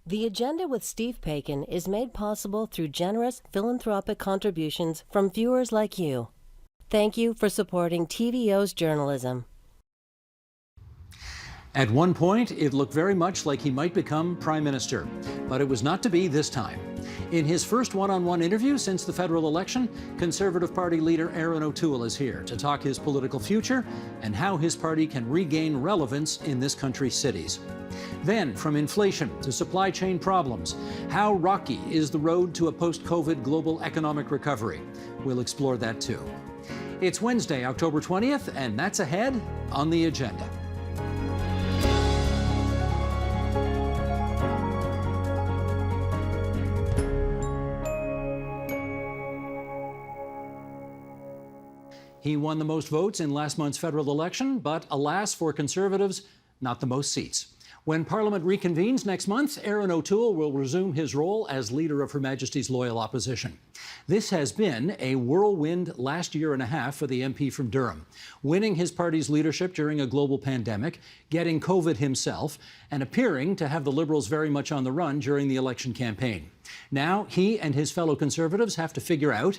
The Agenda with Steve Paikin is made possible through generous philanthropic contributions from viewers like you. Thank you for supporting TVO's journalism. At one point, it looked very much like he might become Prime Minister, but it was not to be this time. In his first one-on-one interview since the federal election, Conservative Party leader Erin O'Toole is here to talk his political future and how his party can regain relevance in this country's cities. Then, from inflation to supply chain problems, how rocky is the road to a post-COVID global economic recovery? We'll explore that too. It's Wednesday, October 20th, and that's ahead on the agenda. He won the most votes in last month's federal election, but alas for Conservatives, not the most seats. When Parliament reconvenes next month, Erin O'Toole will resume his role as leader of Her Majesty's loyal opposition. This has been a whirlwind last year and a half for the MP from Durham, winning his party's leadership during a global pandemic, getting COVID himself, and appearing to have the Liberals very much on the run during the election campaign. Now he and his fellow Conservatives have to figure out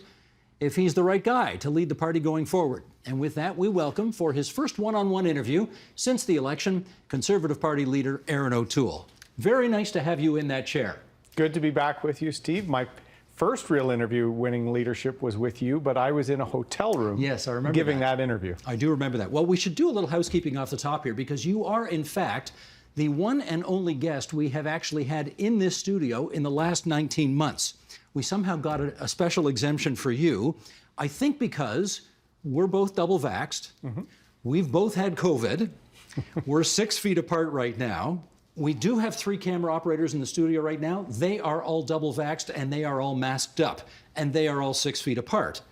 if he's the right guy to lead the party going forward. And with that, we welcome, for his first one-on-one interview since the election, Conservative Party leader Erin O'Toole. Very nice to have you in that chair. Good to be back with you, Steve. My first real interview winning leadership was with you, but I was in a hotel room. Yes, I remember giving that interview. I do remember that. Well, we should do a little housekeeping off the top here, because you are, in fact, the one and only guest we have actually had in this studio in the last 19 months. We somehow got a special exemption for you, I think because we're both double vaxxed. We've both had COVID. We're 6 feet apart right now. We do have 3 camera operators in the studio right now. They are all double vaxxed and they are all masked up and they are all 6 feet apart.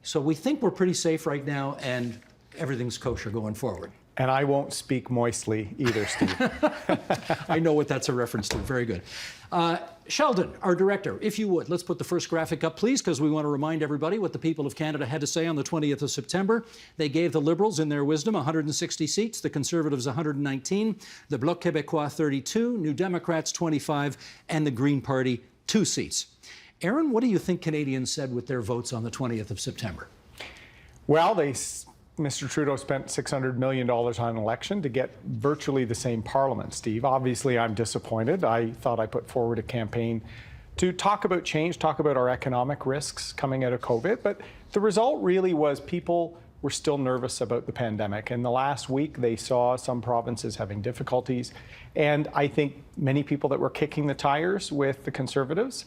So we think we're pretty safe right now and everything's kosher going forward. And I won't speak moistly either, Steve. I know what that's a reference to. Very good. Sheldon, our director, if you would, let's put the first graphic up, please, because we want to remind everybody what the people of Canada had to say on the 20th of September. They gave the Liberals, in their wisdom, 160 seats, the Conservatives 119, the Bloc Québécois 32, New Democrats 25, and the Green Party 2 seats. Erin, what do you think Canadians said with their votes on the 20th of September? Well, Mr. Trudeau spent $600 million on an election to get virtually the same parliament, Steve. Obviously, I'm disappointed. I thought I put forward a campaign to talk about change, talk about our economic risks coming out of COVID. But the result really was people were still nervous about the pandemic. In the last week, they saw some provinces having difficulties. And I think many people that were kicking the tires with the Conservatives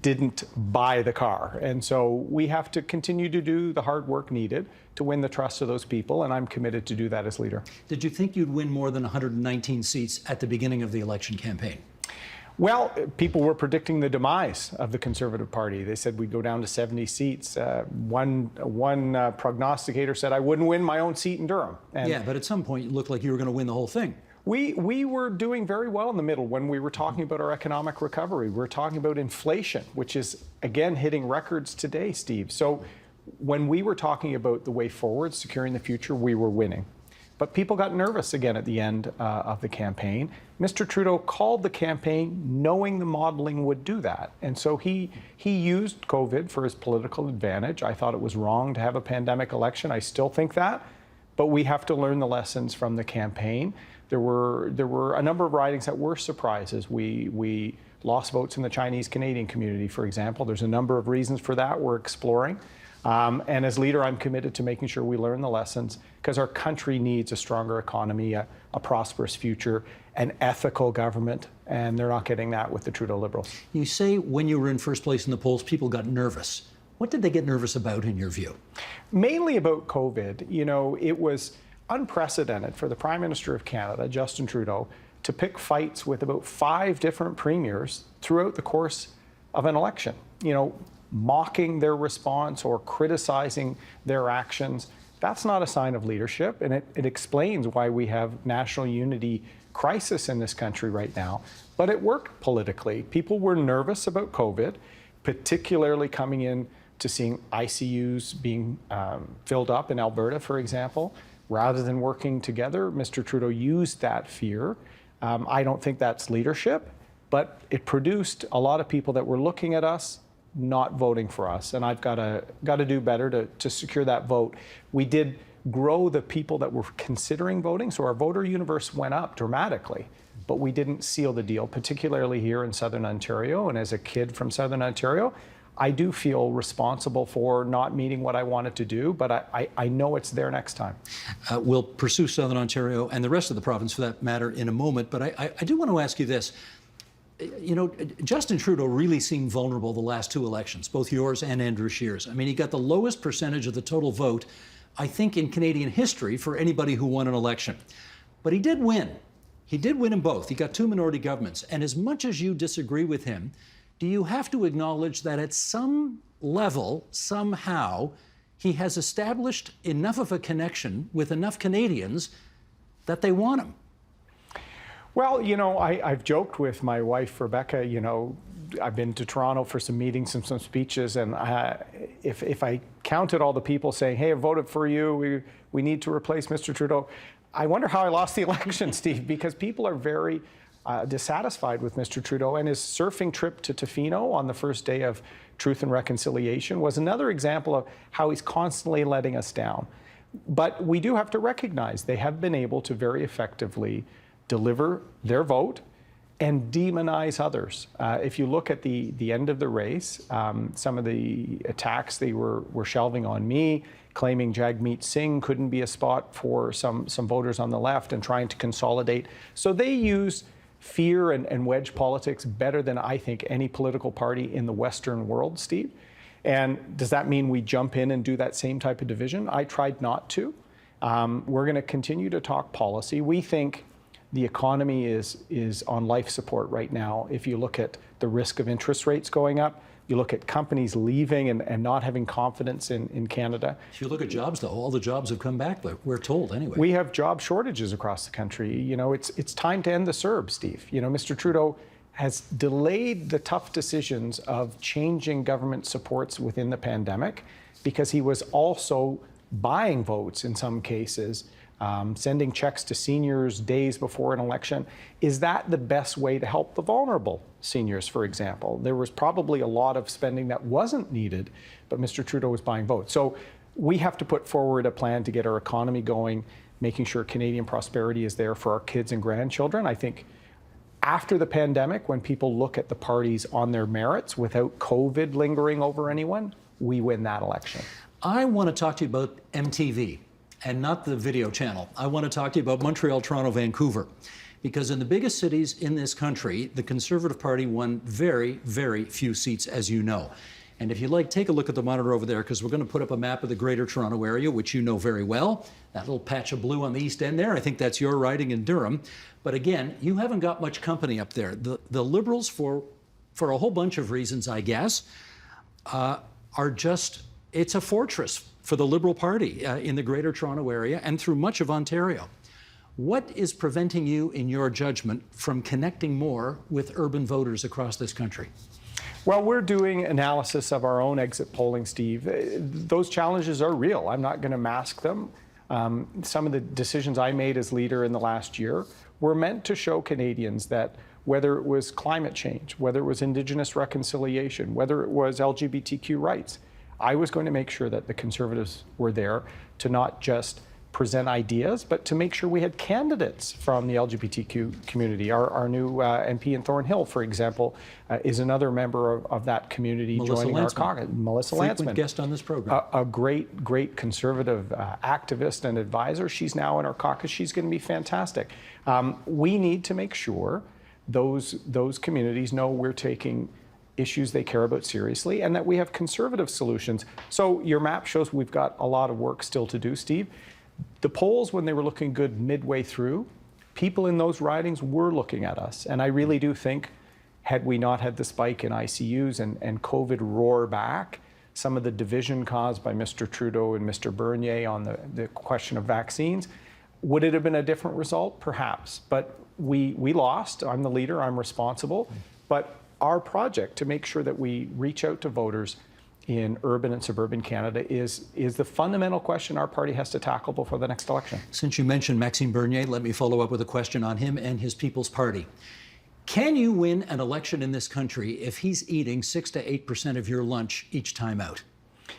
didn't buy the car. And so we have to continue to do the hard work needed to win the trust of those people, and I'm committed to do that as leader. Did you think you'd win more than 119 seats at the beginning of the election campaign? Well, people were predicting the demise of the Conservative Party. They said we'd go down to 70 seats. One prognosticator said I wouldn't win my own seat in Durham. And yeah, but at some point it looked like you were going to win the whole thing. We were doing very well in the middle when we were talking about our economic recovery. We were talking about inflation, which is, again, hitting records today, Steve. So when we were talking about the way forward, securing the future, we were winning. But people got nervous again at the end of the campaign. Mr. Trudeau called the campaign knowing the modeling would do that. And so he used COVID for his political advantage. I thought it was wrong to have a pandemic election. I still think that. But we have to learn the lessons from the campaign. There were a number of ridings that were surprises. We lost votes in the Chinese-Canadian community, for example. There's a number of reasons for that we're exploring. And as leader, I'm committed to making sure we learn the lessons because our country needs a stronger economy, a prosperous future, an ethical government, and they're not getting that with the Trudeau Liberals. You say when you were in first place in the polls, people got nervous. What did they get nervous about in your view? Mainly about COVID. You know, it was unprecedented for the Prime Minister of Canada, Justin Trudeau, to pick fights with about 5 different premiers throughout the course of an election. You know, mocking their response or criticizing their actions. That's not a sign of leadership, and it explains why we have national unity crisis in this country right now. But it worked politically. People were nervous about COVID, particularly coming in to seeing ICUs being filled up in Alberta, for example. Rather than working together, Mr. Trudeau used that fear. I don't think that's leadership, but it produced a lot of people that were looking at us, not voting for us. And I've got to do better to secure that vote. We did grow the people that were considering voting, so our voter universe went up dramatically, but we didn't seal the deal, particularly here in Southern Ontario. And as a kid from Southern Ontario, I do feel responsible for not meeting what I wanted to do, but I know it's there next time. We'll pursue Southern Ontario and the rest of the province for that matter in a moment, but I do want to ask you this. You know, Justin Trudeau really seemed vulnerable the last two elections, both yours and Andrew Scheer's. I mean, he got the lowest percentage of the total vote, I think, in Canadian history for anybody who won an election. But he did win. He did win in both. He got two minority governments. And as much as you disagree with him, do you have to acknowledge that at some level, somehow, he has established enough of a connection with enough Canadians that they want him? Well, you know, I've joked with my wife, Rebecca, you know, I've been to Toronto for some meetings and some speeches, and if I counted all the people saying, hey, I voted for you, we need to replace Mr. Trudeau, I wonder how I lost the election, Steve, because people are very dissatisfied with Mr. Trudeau, and his surfing trip to Tofino on the first day of Truth and Reconciliation was another example of how he's constantly letting us down. But we do have to recognize they have been able to very effectively deliver their vote and demonize others. If you look at the end of the race, some of the attacks they were shelving on me, claiming Jagmeet Singh couldn't be a spot for some voters on the left and trying to consolidate. So they use fear and wedge politics better than I think any political party in the Western world, Steve. And does that mean we jump in and do that same type of division? I tried not to. We're going to continue to talk policy. We think the economy is on life support right now. If you look at the risk of interest rates going up, you look at companies leaving and not having confidence in Canada. If you look at jobs, though, all the jobs have come back, but we're told anyway. We have job shortages across the country. You know, it's time to end the CERB, Steve. You know, Mr. Trudeau has delayed the tough decisions of changing government supports within the pandemic because he was also buying votes in some cases, sending checks to seniors days before an election. Is that the best way to help the vulnerable seniors, for example? There was probably a lot of spending that wasn't needed, but Mr. Trudeau was buying votes. So we have to put forward a plan to get our economy going, making sure Canadian prosperity is there for our kids and grandchildren. I think after the pandemic, when people look at the parties on their merits without COVID lingering over anyone, we win that election. I want to talk to you about MTV. And not the video channel. I want to talk to you about Montreal, Toronto, Vancouver. Because in the biggest cities in this country, the Conservative Party won very, very few seats, as you know. And if you'd like, take a look at the monitor over there, because we're going to put up a map of the Greater Toronto Area, which you know very well. That little patch of blue on the east end there, I think that's your riding in Durham. But again, you haven't got much company up there. The Liberals, for a whole bunch of reasons, I guess, are just, it's a fortress for the Liberal Party in the Greater Toronto Area and through much of Ontario. What is preventing you, in your judgment, from connecting more with urban voters across this country? Well, we're doing analysis of our own exit polling, Steve. Those challenges are real. I'm not going to mask them. Some of the decisions I made as leader in the last year were meant to show Canadians that whether it was climate change, whether it was Indigenous reconciliation, whether it was LGBTQ rights, I was going to make sure that the Conservatives were there to not just present ideas, but to make sure we had candidates from the LGBTQ community. Our new MP in Thornhill, for example, is another member of that community joining our caucus. Melissa Lantsman. Frequent guest on this program. A great Conservative activist and advisor. She's now in our caucus. She's going to be fantastic. We need to make sure those communities know we're taking issues they care about seriously and that we have Conservative solutions. So your map shows we've got a lot of work still to do, Steve. The polls, when they were looking good midway through, people in those ridings were looking at us. And I really do think, had we not had the spike in ICUs and COVID roar back, some of the division caused by Mr. Trudeau and Mr. Bernier on the question of vaccines, would it have been a different result? Perhaps. But we lost. I'm the leader. I'm responsible. But our project to make sure that we reach out to voters in urban and suburban Canada is the fundamental question our party has to tackle before the next election. Since you mentioned Maxime Bernier, let me follow up with a question on him and his People's Party. Can you win an election in this country if he's eating 6 to 8% of your lunch each time out?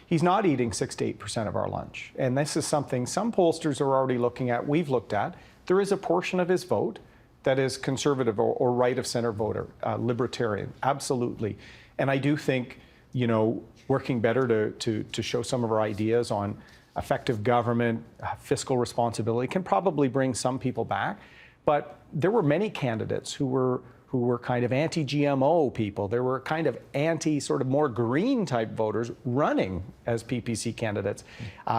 He's not eating 6 to 8% of our lunch. And this is something some pollsters are already looking at, we've looked at. There is a portion of his vote that is conservative or right of center voter, libertarian, absolutely. And I do think, you know, working better to show some of our ideas on effective government, fiscal responsibility can probably bring some people back. But there were many candidates who were kind of anti-GMO people. There were kind of anti, sort of more green type voters running as PPC candidates.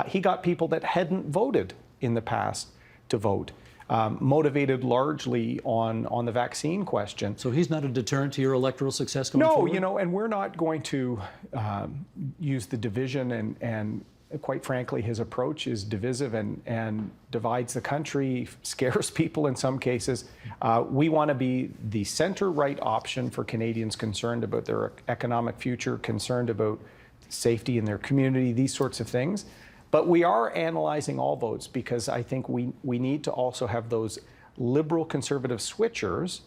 He got people that hadn't voted in the past to vote, motivated largely on the vaccine question. So he's not a deterrent to your electoral success going forward? No, you know, and we're not going to use the division and quite frankly, his approach is divisive and divides the country, scares people in some cases. We want to be the center-right option for Canadians concerned about their economic future, concerned about safety in their community, these sorts of things. But we are analyzing all votes because I think we need to also have those liberal conservative switchers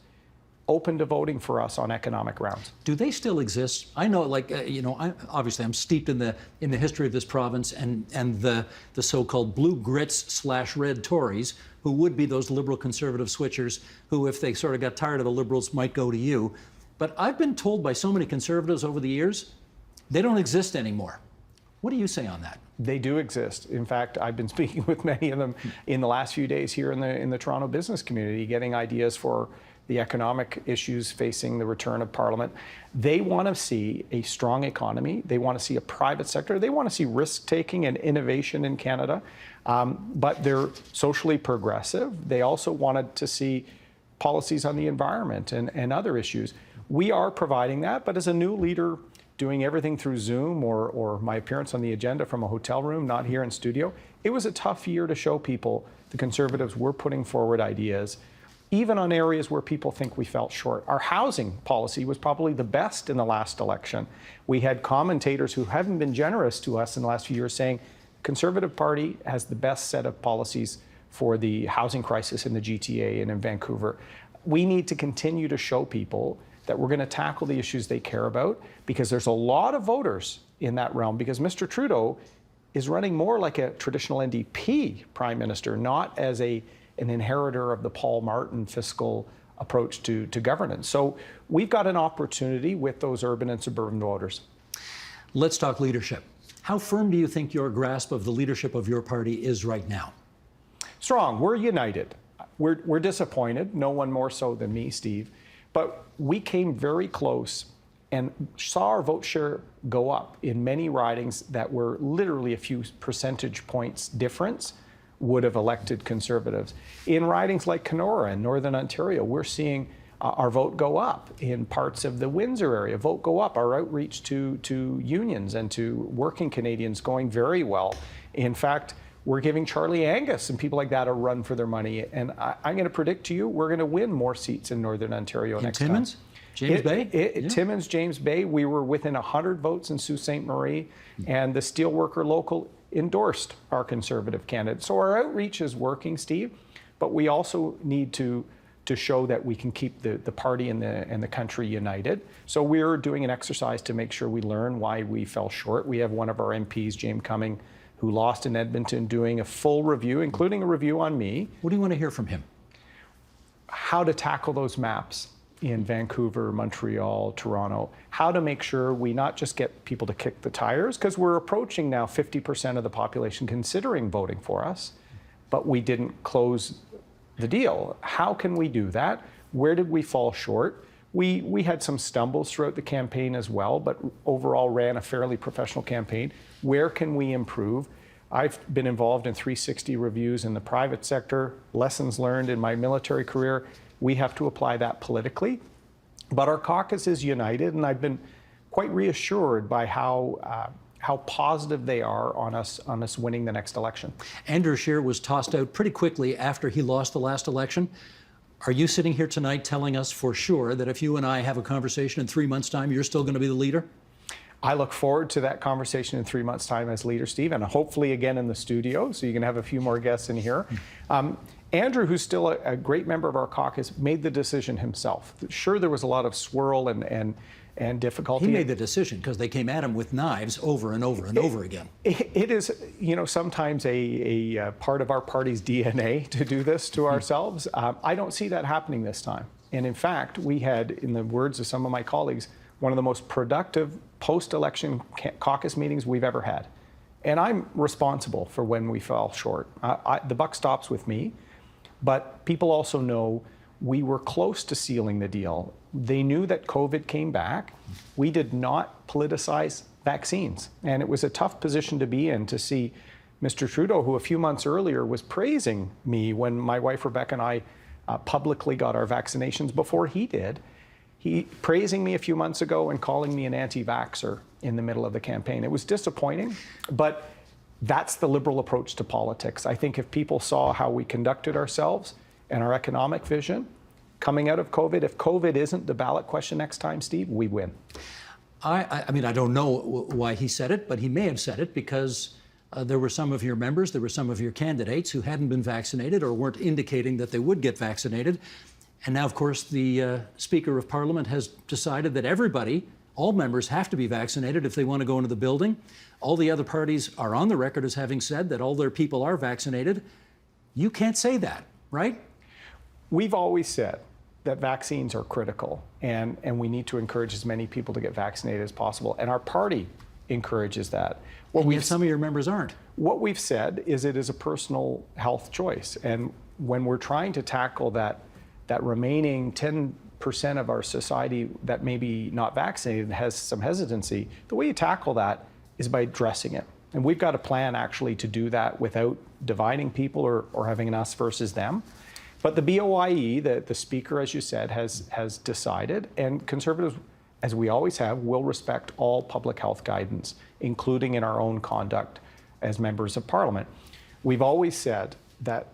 open to voting for us on economic grounds. Do they still exist? I know, like, you know, obviously I'm steeped in the history of this province and the so-called blue grits / red Tories, who would be those liberal conservative switchers who, if they sort of got tired of the Liberals, might go to you. But I've been told by so many Conservatives over the years, they don't exist anymore. What do you say on that? They do exist. In fact, I've been speaking with many of them in the last few days here in the Toronto business community, getting ideas for the economic issues facing the return of Parliament. They want to see a strong economy. They want to see a private sector. They want to see risk-taking and innovation in Canada. But they're socially progressive. They also wanted to see policies on the environment and other issues. We are providing that, but as a new leader doing everything through Zoom or my appearance on the agenda from a hotel room, not here in studio, it was a tough year to show people the Conservatives were putting forward ideas, even on areas where people think we fell short. Our housing policy was probably the best in the last election. We had commentators who haven't been generous to us in the last few years saying, Conservative Party has the best set of policies for the housing crisis in the GTA and in Vancouver. We need to continue to show people that we're going to tackle the issues they care about, because there's a lot of voters in that realm, because Mr. Trudeau is running more like a traditional NDP prime minister, not as an inheritor of the Paul Martin fiscal approach to governance. So we've got an opportunity with those urban and suburban voters. Let's talk leadership. How firm do you think your grasp of the leadership of your party is right now? Strong. We're united. We're disappointed, no one more so than me, Steve. But we came very close and saw our vote share go up in many ridings that were literally a few percentage points difference would have elected Conservatives. In ridings like Kenora in Northern Ontario, we're seeing our vote go up. In parts of the Windsor area, vote go up. Our outreach to unions and to working Canadians going very well. In fact, we're giving Charlie Angus and people like that a run for their money. And I'm going to predict to you, we're going to win more seats in Northern Ontario next Timmins? time. James Bay? Timmins, James Bay. We were within 100 votes in Sault Ste. Marie, and the steelworker local endorsed our Conservative candidate. So our outreach is working, Steve, but we also need to show that we can keep the party and the country united. So we're doing an exercise to make sure we learn why we fell short. We have one of our MPs, James Cumming, who lost in Edmonton, doing a full review, including a review on me. What do you want to hear from him? How to tackle those maps in Vancouver, Montreal, Toronto, how to make sure we not just get people to kick the tires, because we're approaching now 50% of the population considering voting for us, but we didn't close the deal. How can we do that? Where did we fall short? We had some stumbles throughout the campaign as well, but overall ran a fairly professional campaign. Where can we improve? I've been involved in 360 reviews in the private sector, lessons learned in my military career. We have to apply that politically. But our caucus is united, and I've been quite reassured by how positive they are on us winning the next election. Andrew Scheer was tossed out pretty quickly after he lost the last election. Are you sitting here tonight telling us for sure that if you and I have a conversation in 3 months' time, you're still going to be the leader? I look forward to that conversation in 3 months' time as leader, Steve, and hopefully again in the studio, so you can have a few more guests in here. Andrew, who's still a great member of our caucus, made the decision himself. Sure, there was a lot of swirl and difficulty. He made the decision because they came at him with knives over and over and over again. It is, sometimes a part of our party's DNA to do this to ourselves. I don't see that happening this time. And in fact, we had, in the words of some of my colleagues, one of the most productive post-election caucus meetings we've ever had. And I'm responsible for when we fell short. The buck stops with me. But people also know we were close to sealing the deal. They knew that COVID came back. We did not politicize vaccines. And it was a tough position to be in to see Mr. Trudeau, who a few months earlier was praising me when my wife Rebecca and I publicly got our vaccinations before he did. He praising me a few months ago and calling me an anti-vaxxer in the middle of the campaign. It was disappointing, but that's the Liberal approach to politics. I think if people saw how we conducted ourselves and our economic vision coming out of COVID, if COVID isn't the ballot question next time, Steve, we win. I mean, I don't know why he said it, but he may have said it because there were some of your members, there were some of your candidates who hadn't been vaccinated or weren't indicating that they would get vaccinated. And now, of course, the Speaker of Parliament has decided that everybody, all members, have to be vaccinated if they want to go into the building. All the other parties are on the record as having said that all their people are vaccinated. You can't say that, right? We've always said that vaccines are critical and we need to encourage as many people to get vaccinated as possible. And our party encourages that. And yet some of your members aren't. What we've said is it is a personal health choice. And when we're trying to tackle that remaining 10% of our society that may be not vaccinated and has some hesitancy, the way you tackle that is by addressing it. And we've got a plan actually to do that without dividing people or having an us versus them. But the BOIE, the Speaker, as you said, has decided, and Conservatives, as we always have, will respect all public health guidance, including in our own conduct as members of Parliament. We've always said that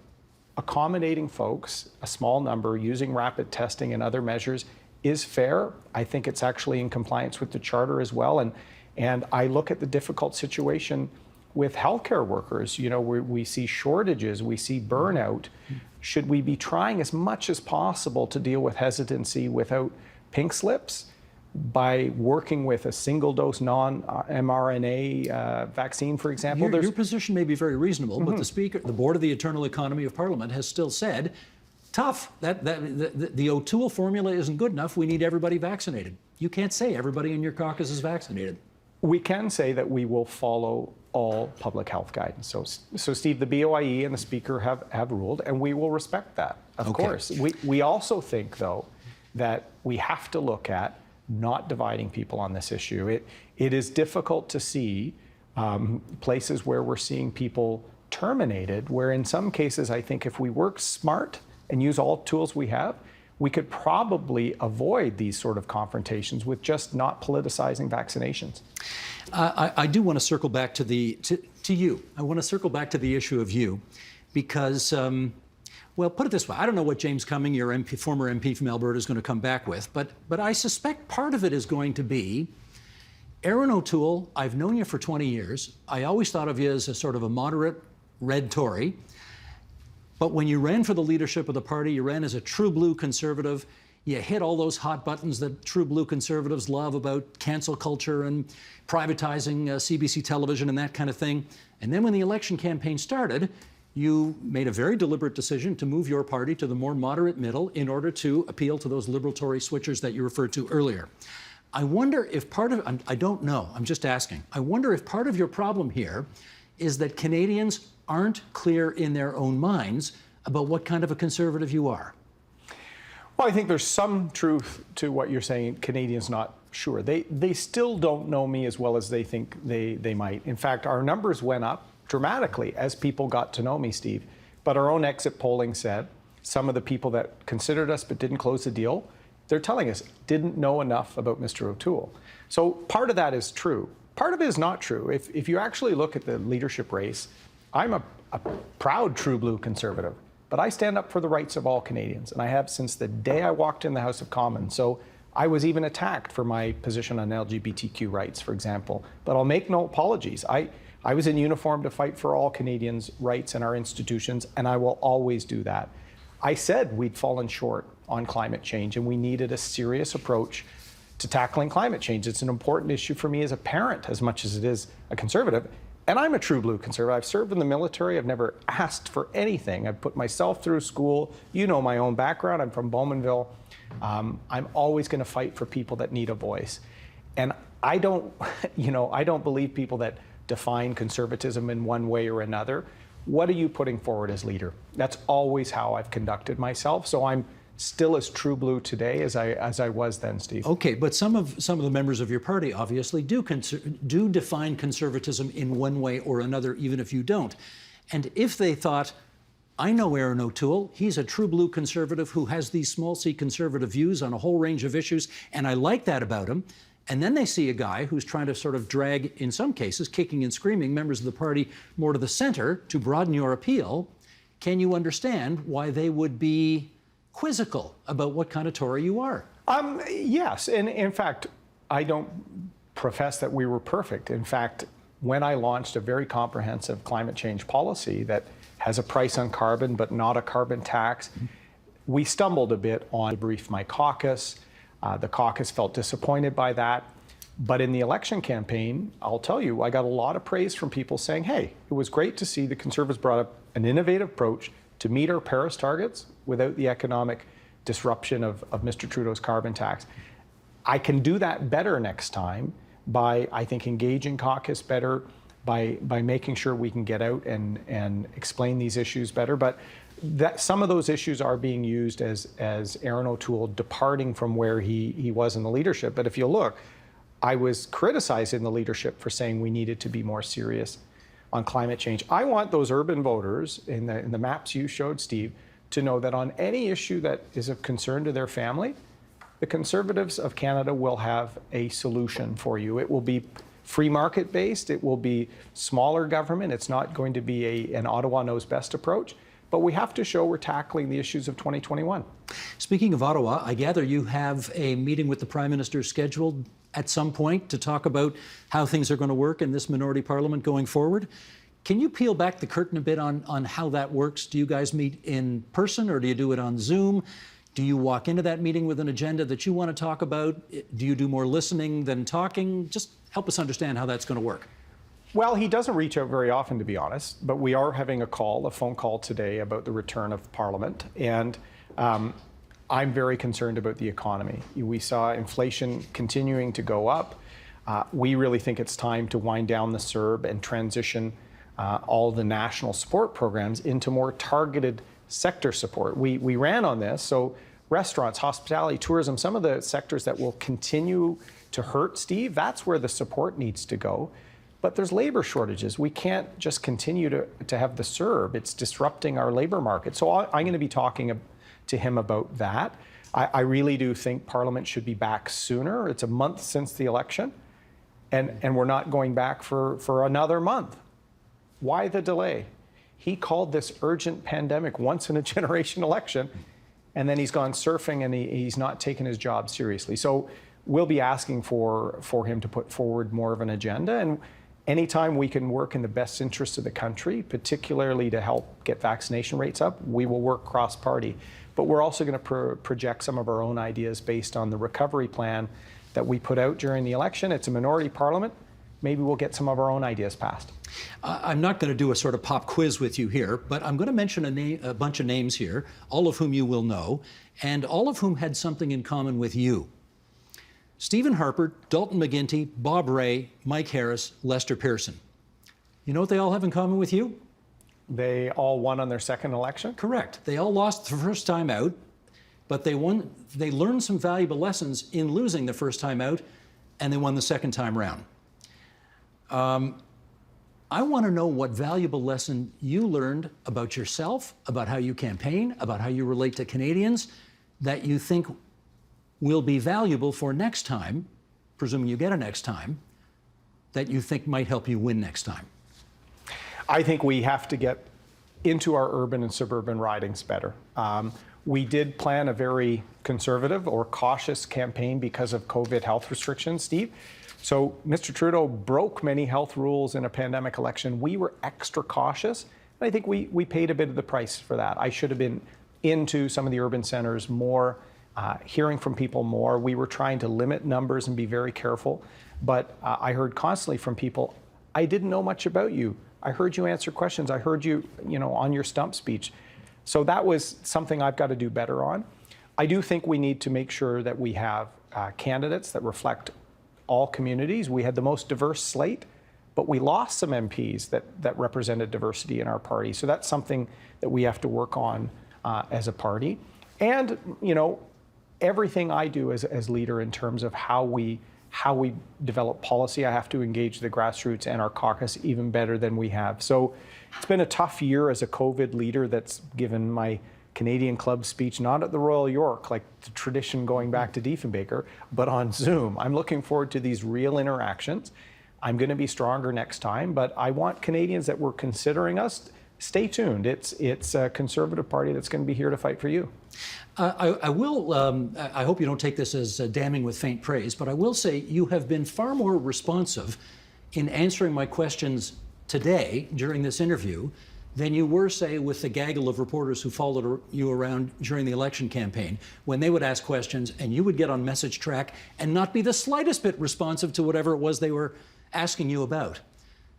accommodating folks, a small number, using rapid testing and other measures is fair. I think it's actually in compliance with the Charter as well. And I look at the difficult situation with healthcare workers. We see shortages, we see burnout. Should we be trying as much as possible to deal with hesitancy without pink slips by working with a single-dose non-mRNA vaccine, for example? Your position may be very reasonable, but the Speaker, the Board of the Internal Economy of Parliament has still said, tough, the O'Toole formula isn't good enough, we need everybody vaccinated. You can't say everybody in your caucus is vaccinated. We can say that we will follow all public health guidance. So Steve, the BOIE and the Speaker have ruled, and we will respect that, of course. We also think, though, that we have to look at not dividing people on this issue. It is difficult to see places where we're seeing people terminated, where in some cases, I think if we work smart and use all tools we have, we could probably avoid these sort of confrontations with just not politicizing vaccinations. I do want to circle back to you. I want to circle back to the issue of you because, well, put it this way. I don't know what James Cumming, your former MP from Alberta, is going to come back with, but I suspect part of it is going to be Erin O'Toole. I've known you for 20 years. I always thought of you as a sort of a moderate red Tory. But when you ran for the leadership of the party, you ran as a true blue Conservative. You hit all those hot buttons that true blue Conservatives love about cancel culture and privatizing CBC television and that kind of thing. And then when the election campaign started, you made a very deliberate decision to move your party to the more moderate middle in order to appeal to those liberal Tory switchers that you referred to earlier. I wonder if part of, I don't know, I'm just asking, I wonder if part of your problem here is that Canadians aren't clear in their own minds about what kind of a Conservative you are. Well, I think there's some truth to what you're saying. Canadians not sure. They still don't know me as well as they think they might. In fact, our numbers went up dramatically as people got to know me, Steve. But our own exit polling said some of the people that considered us but didn't close the deal, they're telling us didn't know enough about Mr. O'Toole. So part of that is true. Part of it is not true. If you actually look at the leadership race, I'm a proud true blue Conservative, but I stand up for the rights of all Canadians, and I have since the day I walked in the House of Commons. So I was even attacked for my position on LGBTQ rights, for example, but I'll make no apologies. I I was in uniform to fight for all Canadians' rights and our institutions, and I will always do that. I said we'd fallen short on climate change, and we needed a serious approach to tackling climate change. It's an important issue for me as a parent as much as it is a conservative. And I'm a true blue conservative. I've served in the military. I've never asked for anything. I've put myself through school. You know my own background. I'm from Bowmanville. I'm always going to fight for people that need a voice. And I don't, I don't believe people that define conservatism in one way or another. What are you putting forward as leader? That's always how I've conducted myself. So I'm still as true blue today as I was then, Steve. Okay, but some of the members of your party obviously do define conservatism in one way or another, even if you don't. And if they thought, I know Erin O'Toole, he's a true blue conservative who has these small c conservative views on a whole range of issues, and I like that about him, and then they see a guy who's trying to sort of drag, in some cases, kicking and screaming members of the party more to the center to broaden your appeal, can you understand why they would be quizzical about what kind of Tory you are? Yes, and in fact, I don't profess that we were perfect. In fact, when I launched a very comprehensive climate change policy that has a price on carbon but not a carbon tax, we stumbled a bit on to brief my caucus. The caucus felt disappointed by that. But in the election campaign, I'll tell you, I got a lot of praise from people saying, hey, it was great to see the Conservatives brought up an innovative approach to meet our Paris targets without the economic disruption of Mr. Trudeau's carbon tax. I can do that better next time by, I think, engaging caucus better, by making sure we can get out and explain these issues better. But that some of those issues are being used as Erin O'Toole departing from where he was in the leadership. But if you look, I was criticizing the leadership for saying we needed to be more serious on climate change. I want those urban voters in the maps you showed, Steve, to know that on any issue that is of concern to their family, the Conservatives of Canada will have a solution for you. It will be free market based, it will be smaller government, it's not going to be an Ottawa knows best approach, but we have to show we're tackling the issues of 2021. Speaking of Ottawa, I gather you have a meeting with the Prime Minister scheduled at some point to talk about how things are going to work in this minority parliament going forward. Can you peel back the curtain a bit on how that works? Do you guys meet in person or do you do it on Zoom? Do you walk into that meeting with an agenda that you want to talk about? Do you do more listening than talking? Just help us understand how that's going to work. Well, he doesn't reach out very often, to be honest, but we are having a phone call today about the return of Parliament. And I'm very concerned about the economy. We saw inflation continuing to go up. We really think it's time to wind down the CERB and transition all the national support programs into more targeted sector support. We ran on this, so restaurants, hospitality, tourism, some of the sectors that will continue to hurt, Steve, that's where the support needs to go. But there's labor shortages. We can't just continue to have the CERB. It's disrupting our labor market. So I'm going to be talking to him about that. I really do think Parliament should be back sooner. It's a month since the election, and we're not going back for another month. Why the delay? He called this urgent pandemic once in a generation election, and then he's gone surfing and he's not taken his job seriously. So we'll be asking for him to put forward more of an agenda. And anytime we can work in the best interest of the country, particularly to help get vaccination rates up, we will work cross-party. But we're also going to project some of our own ideas based on the recovery plan that we put out during the election. It's a minority parliament. Maybe we'll get some of our own ideas passed. I'm not going to do a sort of pop quiz with you here, but I'm going to mention a bunch of names here, all of whom you will know, and all of whom had something in common with you. Stephen Harper, Dalton McGuinty, Bob Rae, Mike Harris, Lester Pearson. You know what they all have in common with you? They all won on their second election? Correct. They all lost the first time out, but they learned some valuable lessons in losing the first time out, and they won the second time round. I want to know what valuable lesson you learned about yourself, about how you campaign, about how you relate to Canadians, that you think will be valuable for next time, presuming you get a next time, that you think might help you win next time. I think we have to get into our urban and suburban ridings better. We did plan a very conservative or cautious campaign because of COVID health restrictions, Steve. So Mr. Trudeau broke many health rules in a pandemic election. We were extra cautious. And I think we paid a bit of the price for that. I should have been into some of the urban centers more, hearing from people more. We were trying to limit numbers and be very careful. But I heard constantly from people, I didn't know much about you. I heard you answer questions. I heard you, on your stump speech. So that was something I've got to do better on. I do think we need to make sure that we have candidates that reflect all communities. We had the most diverse slate, but we lost some MPs that represented diversity in our party. So that's something that we have to work on as a party. And, everything I do as leader in terms of how we develop policy, I have to engage the grassroots and our caucus even better than we have. So it's been a tough year as a COVID leader that's given my Canadian Club speech, not at the Royal York, like the tradition going back to Diefenbaker, but on Zoom. I'm looking forward to these real interactions. I'm going to be stronger next time, but I want Canadians that were considering us, stay tuned. It's a Conservative Party that's going to be here to fight for you. I hope you don't take this as damning with faint praise, but I will say you have been far more responsive in answering my questions today during this interview than you were, say, with the gaggle of reporters who followed you around during the election campaign, when they would ask questions and you would get on message track and not be the slightest bit responsive to whatever it was they were asking you about.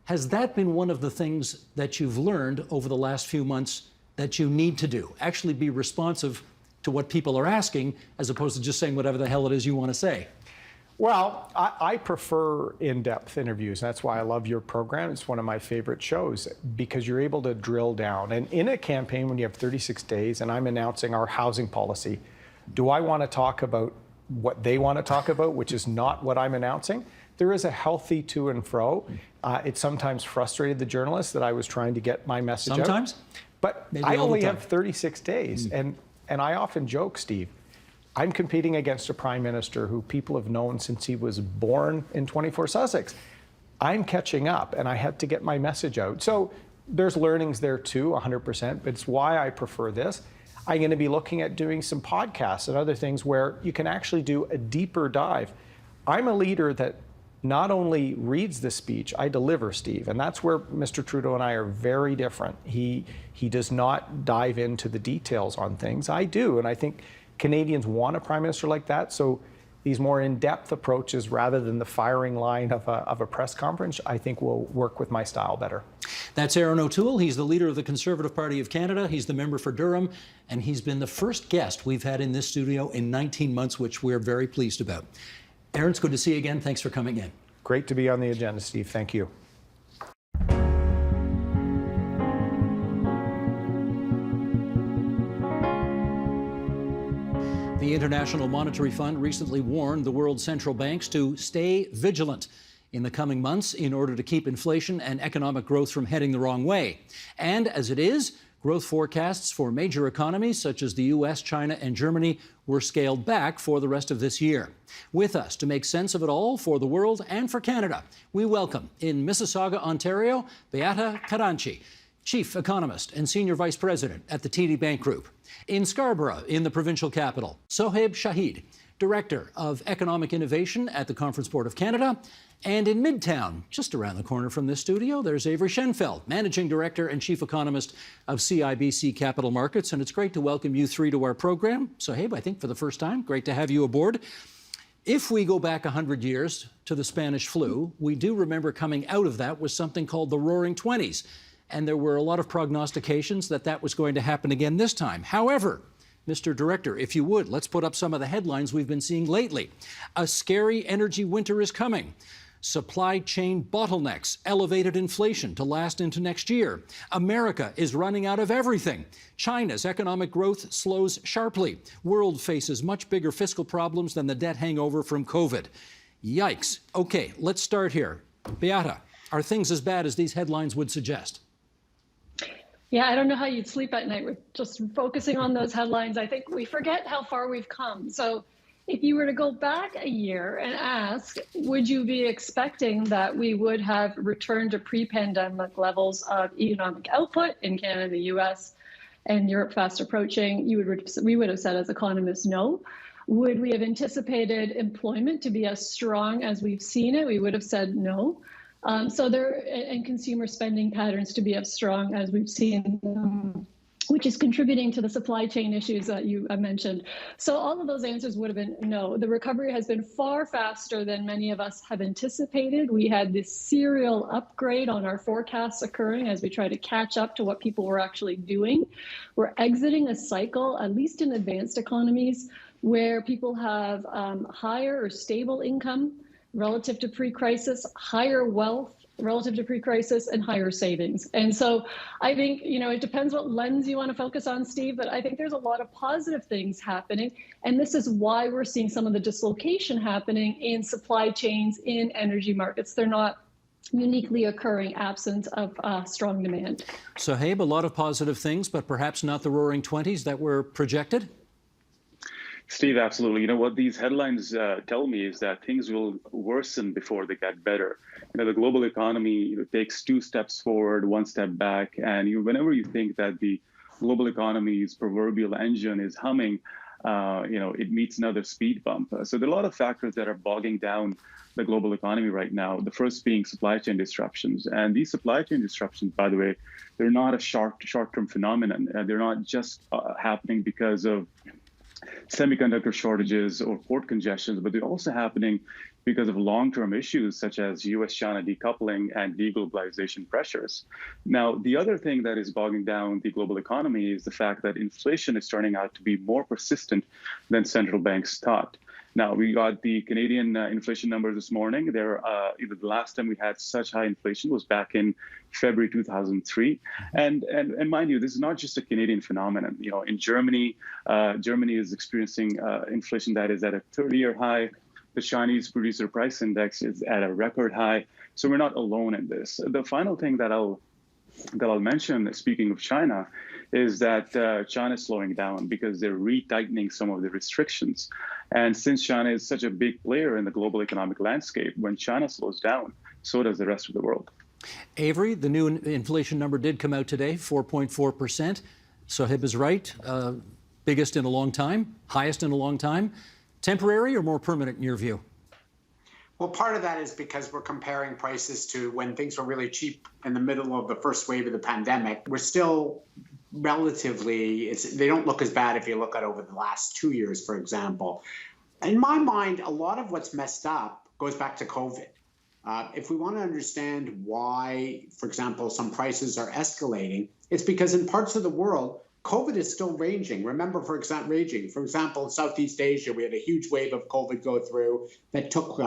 Has that been one of the things that you've learned over the last few months that you need to do? Actually be responsive to what people are asking, as opposed to just saying whatever the hell it is you want to say? Well, I prefer in-depth interviews. That's why I love your program. It's one of my favorite shows because you're able to drill down. And in a campaign, when you have 36 days and I'm announcing our housing policy, do I want to talk about what they want to talk about, which is not what I'm announcing? There is a healthy to and fro. It sometimes frustrated the journalists that I was trying to get my message out. Sometimes? But I only have 36 days. And I often joke, Steve, I'm competing against a prime minister who people have known since he was born in 24 Sussex. I'm catching up and I had to get my message out. So there's learnings there too, 100%, but it's why I prefer this. I'm going to be looking at doing some podcasts and other things where you can actually do a deeper dive. I'm a leader that not only reads the speech, I deliver, Steve. And that's where Mr. Trudeau and I are very different. He does not dive into the details on things. I do, and I think Canadians want a prime minister like that. So these more in-depth approaches rather than the firing line of a press conference, I think will work with my style better. That's Erin O'Toole. He's the leader of the Conservative Party of Canada. He's the member for Durham, and he's been the first guest we've had in this studio in 19 months, which we're very pleased about. Erin, it's good to see you again. Thanks for coming in. Great to be on the agenda, Steve. Thank you. The International Monetary Fund recently warned the world's central banks to stay vigilant in the coming months in order to keep inflation and economic growth from heading the wrong way. And as it is, growth forecasts for major economies such as the U.S., China, and Germany were scaled back for the rest of this year. With us to make sense of it all for the world and for Canada, we welcome in Mississauga, Ontario, Beata Caranci, Chief Economist and Senior Vice President at the TD Bank Group. In Scarborough, in the provincial capital, Sohaib Shahid, Director of Economic Innovation at the Conference Board of Canada. And in Midtown, just around the corner from this studio, there's Avery Schenfeld, Managing Director and Chief Economist of CIBC Capital Markets. And it's great to welcome you three to our program. Sohaib, I think for the first time, great to have you aboard. If we go back 100 years to the Spanish flu, we do remember coming out of that with something called the Roaring Twenties. And there were a lot of prognostications that that was going to happen again this time. However, Mr. Director, if you would, let's put up some of the headlines we've been seeing lately. A scary energy winter is coming. Supply chain bottlenecks, elevated inflation to last into next year. America is running out of everything. China's economic growth slows sharply. World faces much bigger fiscal problems than the debt hangover from COVID. Yikes. Okay, let's start here. Beata, are things as bad as these headlines would suggest? Yeah, I don't know how you'd sleep at night with just focusing on those headlines. I think we forget how far we've come. So if you were to go back a year and ask, would you be expecting that we would have returned to pre-pandemic levels of economic output in Canada and the US, and Europe fast approaching, we would have said as economists, no. Would we have anticipated employment to be as strong as we've seen it? We would have said no. And consumer spending patterns to be as strong as we've seen them, which is contributing to the supply chain issues that you mentioned. So all of those answers would have been no. The recovery has been far faster than many of us have anticipated. We had this serial upgrade on our forecasts occurring as we try to catch up to what people were actually doing. We're exiting a cycle, at least in advanced economies, where people have higher or stable income relative to pre-crisis, higher wealth relative to pre-crisis, and higher savings. And so I think, it depends what lens you want to focus on, Steve, but I think there's a lot of positive things happening. And this is why we're seeing some of the dislocation happening in supply chains, in energy markets. They're not uniquely occurring absent of strong demand. So, Habe, a lot of positive things, but perhaps not the roaring 20s that were projected? Steve, absolutely. What these headlines tell me is that things will worsen before they get better. The global economy takes 2 steps forward, 1 step back. And whenever you think that the global economy's proverbial engine is humming, it meets another speed bump. So there are a lot of factors that are bogging down the global economy right now. The first being supply chain disruptions. And these supply chain disruptions, by the way, they're not a short-term phenomenon. They're not just happening because of semiconductor shortages or port congestions, but they're also happening because of long-term issues such as US-China decoupling and deglobalization pressures. Now, the other thing that is bogging down the global economy is the fact that inflation is turning out to be more persistent than central banks thought. Now, we got the Canadian inflation numbers this morning. The last time we had such high inflation was back in February 2003. And mind you, this is not just a Canadian phenomenon. In Germany, Germany is experiencing inflation that is at a 30-year high. The Chinese producer price index is at a record high. So we're not alone in this. The final thing that I'll mention, speaking of China, is that China is slowing down because they're retightening some of the restrictions. And since China is such a big player in the global economic landscape, when China slows down, so does the rest of the world. Avery, the new inflation number did come out today, 4.4%. Sohaib is right, biggest in a long time, highest in a long time. Temporary or more permanent in your view? Well, part of that is because we're comparing prices to when things were really cheap in the middle of the first wave of the pandemic. We're still relatively, they don't look as bad if you look at over the last 2 years, for example. In my mind, a lot of what's messed up goes back to COVID. If we want to understand why, for example, some prices are escalating, it's because in parts of the world, COVID is still raging. Remember, for example, in Southeast Asia, we had a huge wave of COVID go through that took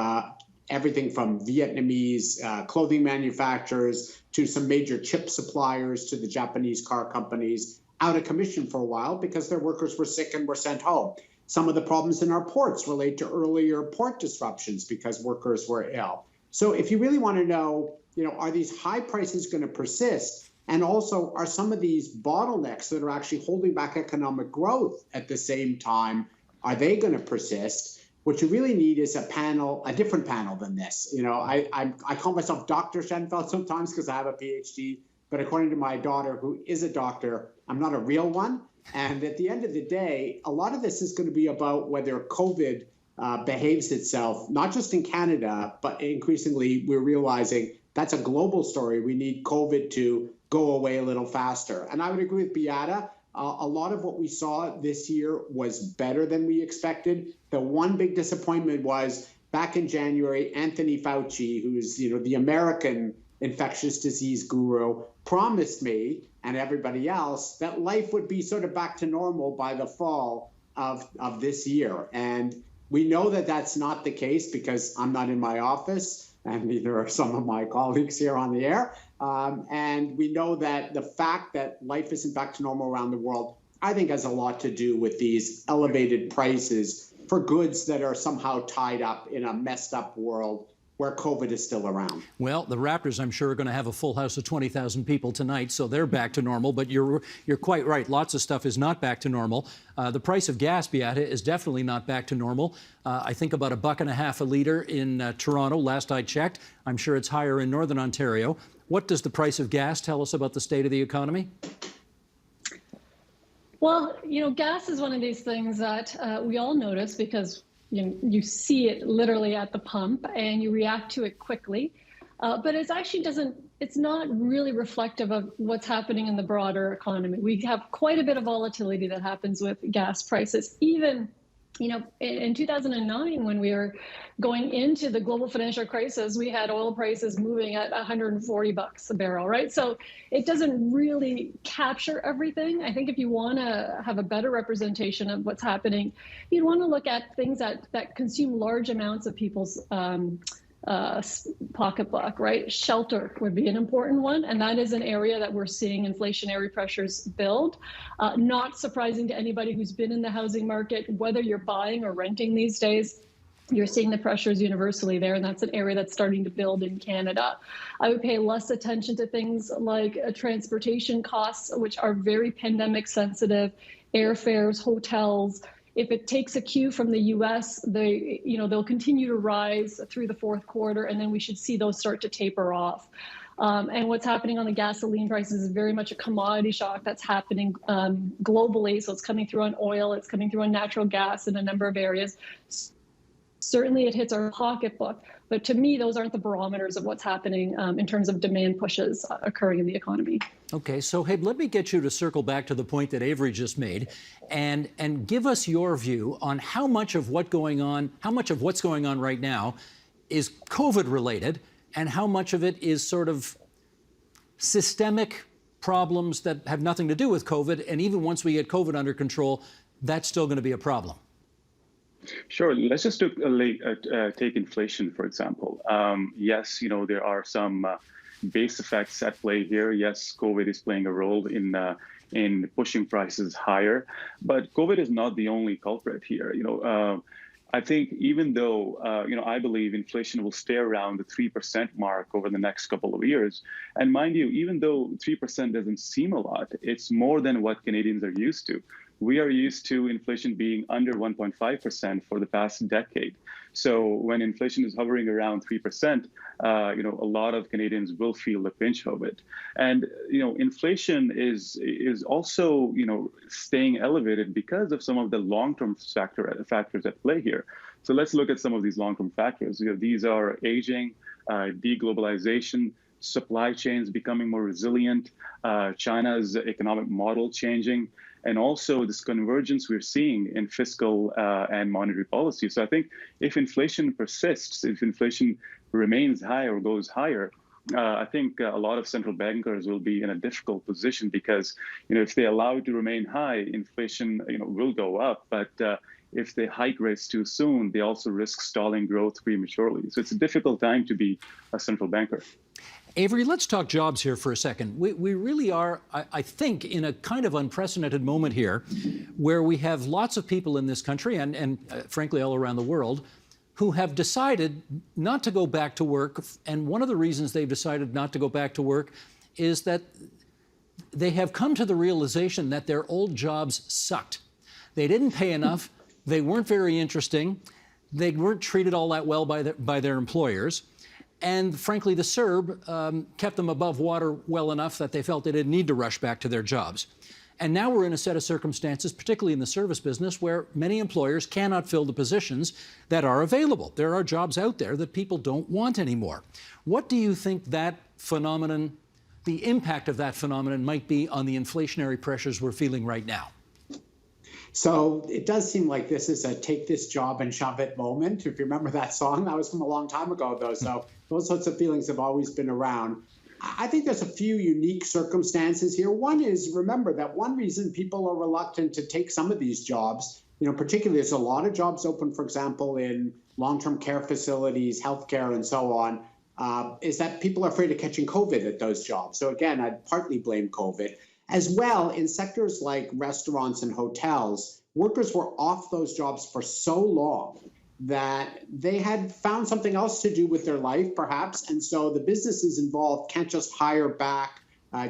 everything from Vietnamese clothing manufacturers to some major chip suppliers to the Japanese car companies out of commission for a while because their workers were sick and were sent home. Some of the problems in our ports relate to earlier port disruptions because workers were ill. So if you really want to know, are these high prices going to persist? And also, are some of these bottlenecks that are actually holding back economic growth at the same time, are they going to persist? What you really need is a different panel than this. I call myself Dr. Schenfeld sometimes because I have a PhD, but according to my daughter, who is a doctor, I'm not a real one. And at the end of the day, a lot of this is going to be about whether COVID behaves itself, not just in Canada, but increasingly we're realizing that's a global story. We need COVID to go away a little faster. And I would agree with Beata. A lot of what we saw this year was better than we expected. The one big disappointment was back in January, Anthony Fauci, who's the American infectious disease guru, promised me and everybody else that life would be sort of back to normal by the fall of this year. And we know that that's not the case because I'm not in my office and neither are some of my colleagues here on the air. And we know that the fact that life isn't back to normal around the world, I think has a lot to do with these elevated prices for goods that are somehow tied up in a messed up world where COVID is still around. Well, the Raptors, I'm sure, are going to have a full house of 20,000 people tonight, so they're back to normal. But you're quite right. Lots of stuff is not back to normal. The price of gas, Beata, is definitely not back to normal. I think about $1.50 a litre in Toronto, last I checked. I'm sure it's higher in Northern Ontario. What does the price of gas tell us about the state of the economy? Well, gas is one of these things that we all notice because you see it literally at the pump and you react to it quickly. But it's not really reflective of what's happening in the broader economy. We have quite a bit of volatility that happens with gas prices. Even, in 2009, when we were going into the global financial crisis, we had oil prices moving at $140 a barrel, right? So it doesn't really capture everything. I think if you want to have a better representation of what's happening, you'd want to look at things that consume large amounts of people's pocketbook, right? Shelter would be an important one. And that is an area that we're seeing inflationary pressures build. Not surprising to anybody who's been in the housing market, whether you're buying or renting these days, you're seeing the pressures universally there, and that's an area that's starting to build in Canada. I would pay less attention to things like transportation costs, which are very pandemic sensitive, airfares, hotels. If it takes a cue from the U.S., they'll continue to rise through the fourth quarter, and then we should see those start to taper off. And what's happening on the gasoline prices is very much a commodity shock that's happening globally. So it's coming through on oil, it's coming through on natural gas in a number of areas. Certainly it hits our pocketbook, but to me, those aren't the barometers of what's happening in terms of demand pushes occurring in the economy. Okay, so Habe, let me get you to circle back to the point that Avery just made and give us your view on how much of what's going on right now is COVID related and how much of it is sort of systemic problems that have nothing to do with COVID, and even once we get COVID under control, that's still going to be a problem. Sure. Let's just take inflation, for example. Yes, there are some base effects at play here. Yes, COVID is playing a role in pushing prices higher, but COVID is not the only culprit here. I think even though, I believe inflation will stay around the 3% mark over the next couple of years. And mind you, even though 3% doesn't seem a lot, it's more than what Canadians are used to. We are used to inflation being under 1.5% for the past decade. So when inflation is hovering around 3%, a lot of Canadians will feel the pinch of it. And, inflation is also, staying elevated because of some of the long-term factors at play here. So let's look at some of these long-term factors. These are aging, deglobalization, supply chains becoming more resilient, China's economic model changing, and also this convergence we're seeing in fiscal and monetary policy. So I think if inflation persists, if inflation remains high or goes higher, I think a lot of central bankers will be in a difficult position because, if they allow it to remain high, inflation, will go up. But if they hike rates too soon, they also risk stalling growth prematurely. So it's a difficult time to be a central banker. Avery, let's talk jobs here for a second. We really are, I think, in a kind of unprecedented moment here where we have lots of people in this country and frankly, all around the world who have decided not to go back to work. And one of the reasons they've decided not to go back to work is that they have come to the realization that their old jobs sucked. They didn't pay enough. They weren't very interesting. They weren't treated all that well by their employers. And frankly, the CERB kept them above water well enough that they felt they didn't need to rush back to their jobs. And now we're in a set of circumstances, particularly in the service business, where many employers cannot fill the positions that are available. There are jobs out there that people don't want anymore. What do you think that phenomenon, the impact of that phenomenon might be on the inflationary pressures we're feeling right now? So it does seem like this is a take this job and shove it moment. If you remember that song, that was from a long time ago, though. So those sorts of feelings have always been around. I think there's a few unique circumstances here. One is, remember that one reason people are reluctant to take some of these jobs, particularly there's a lot of jobs open, for example, in long-term care facilities, healthcare, and so on, is that people are afraid of catching COVID at those jobs. So again, I'd partly blame COVID. As well, in sectors like restaurants and hotels, workers were off those jobs for so long that they had found something else to do with their life, perhaps. And so the businesses involved can't just hire back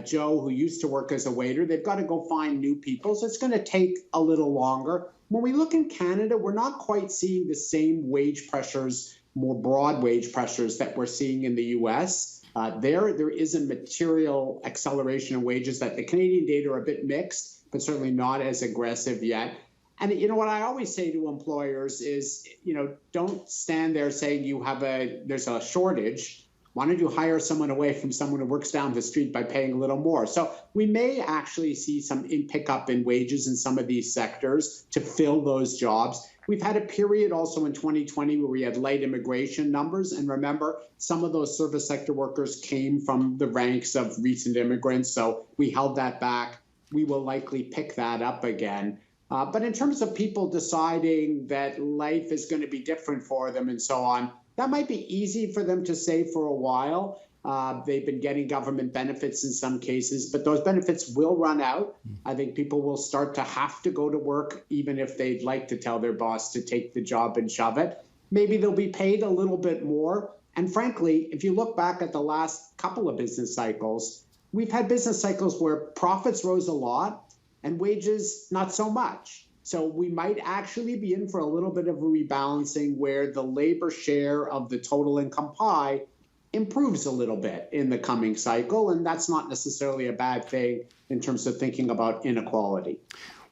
Joe, who used to work as a waiter. They've got to go find new people. So it's going to take a little longer. When we look in Canada, we're not quite seeing the same wage pressures, more broad wage pressures that we're seeing in the U.S. There is a material acceleration in wages that the Canadian data are a bit mixed. but certainly not as aggressive yet. And what I always say to employers is, don't stand there saying there's a shortage. Why don't you hire someone away from someone who works down the street by paying a little more? So we may actually see some pickup in wages in some of these sectors to fill those jobs. We've had a period also in 2020 where we had light immigration numbers. And remember, some of those service sector workers came from the ranks of recent immigrants. So we held that back. We will likely pick that up again. But in terms of people deciding that life is going to be different for them and so on, that might be easy for them to say for a while. They've been getting government benefits in some cases, but those benefits will run out. I think people will start to have to go to work, even if they'd like to tell their boss to take the job and shove it. Maybe they'll be paid a little bit more. And frankly, if you look back at the last couple of business cycles, we've had business cycles where profits rose a lot and wages not so much. So we might actually be in for a little bit of a rebalancing where the labor share of the total income pie improves a little bit in the coming cycle. And that's not necessarily a bad thing in terms of thinking about inequality.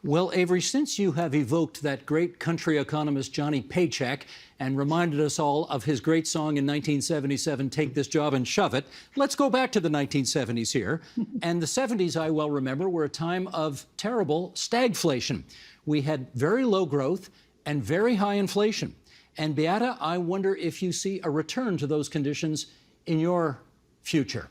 Well, Avery, since you have evoked that great country economist Johnny Paycheck and reminded us all of his great song in 1977, Take This Job and Shove It, let's go back to the 1970s here. And the 70s, I well remember, were a time of terrible stagflation. We had very low growth and very high inflation. And Beata, I wonder if you see a return to those conditions in your future.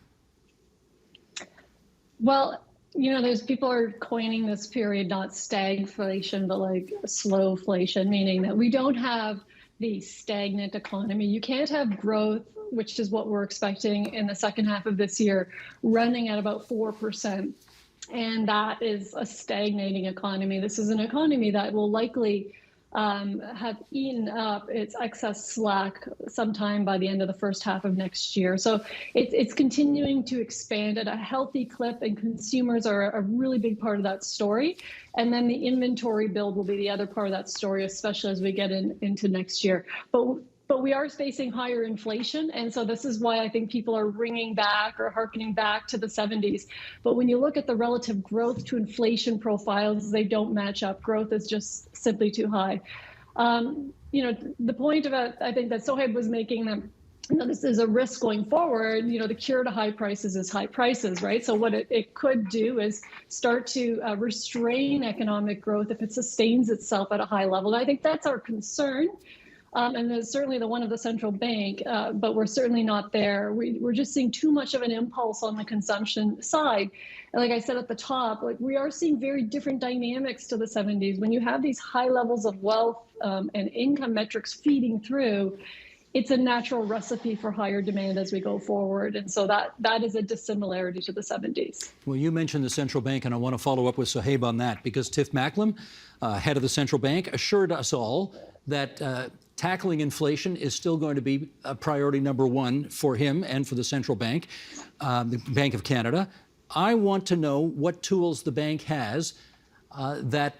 Well, there's people are coining this period not stagflation, but like slowflation, meaning that we don't have the stagnant economy. You can't have growth, which is what we're expecting in the second half of this year, running at about 4%. And that is a stagnating economy. This is an economy that will likely have eaten up its excess slack sometime by the end of the first half of next year. So it's continuing to expand at a healthy clip, and consumers are a really big part of that story. And then the inventory build will be the other part of that story, especially as we get into next year. But we are facing higher inflation. And so this is why I think people are ringing back or hearkening back to the 70s. But when you look at the relative growth to inflation profiles, they don't match up. Growth is just simply too high. The point about, I think that Sohaib was making that, this is a risk going forward. The cure to high prices is high prices, right? So what it could do is start to restrain economic growth if it sustains itself at a high level. And I think that's our concern. And there's certainly the one of the central bank, but we're certainly not there. We're just seeing too much of an impulse on the consumption side. And like I said at the top, we are seeing very different dynamics to the 70s. When you have these high levels of wealth and income metrics feeding through, it's a natural recipe for higher demand as we go forward. And so that is a dissimilarity to the 70s. Well, you mentioned the central bank, and I want to follow up with Sohaib on that, because Tiff Macklem, head of the central bank, assured us all that tackling inflation is still going to be a priority number one for him and for the central bank, the Bank of Canada. I want to know what tools the bank has that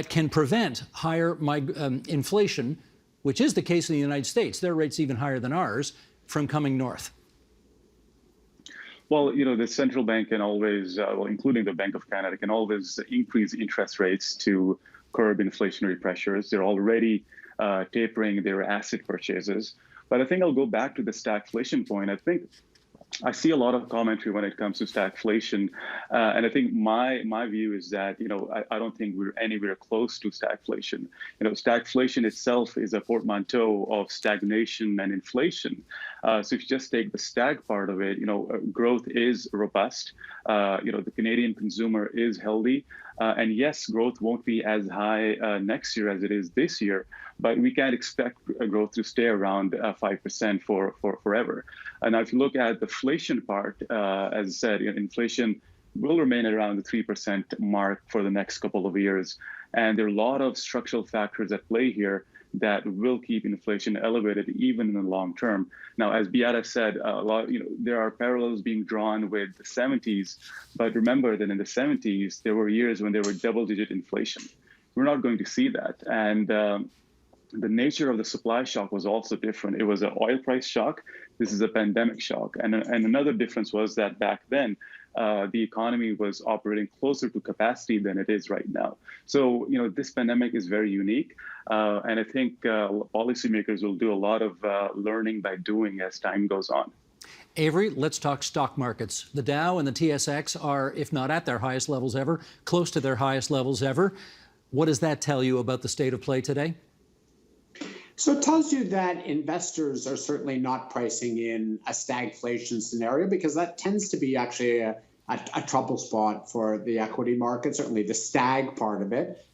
can prevent higher inflation, which is the case in the United States. Their rate's even higher than ours, from coming north. Well, the central bank can always, including the Bank of Canada, can always increase interest rates to curb inflationary pressures. They're already tapering their asset purchases. But I think I'll go back to the stagflation point. I think I see a lot of commentary when it comes to stagflation. And I think my view is that, I don't think we're anywhere close to stagflation. Stagflation itself is a portmanteau of stagnation and inflation. So if you just take the stag part of it, growth is robust. The Canadian consumer is healthy. And yes, growth won't be as high next year as it is this year, but we can't expect growth to stay around 5% for forever. And now if you look at the inflation part, as I said, inflation will remain around the 3% mark for the next couple of years. And there are a lot of structural factors at play here that will keep inflation elevated even in the long term. Now, as Beata said, there are parallels being drawn with the 70s, but remember that in the 70s, there were years when there were double-digit inflation. We're not going to see that. And the nature of the supply shock was also different. It was an oil price shock. This is a pandemic shock. And another difference was that back then, the economy was operating closer to capacity than it is right now. So, this pandemic is very unique. And I think policymakers will do a lot of learning by doing as time goes on. Avery, let's talk stock markets. The Dow and the TSX are, if not at their highest levels ever, close to their highest levels ever. What does that tell you about the state of play today? So it tells you that investors are certainly not pricing in a stagflation scenario, because that tends to be actually a trouble spot for the equity market, certainly the stag part of it.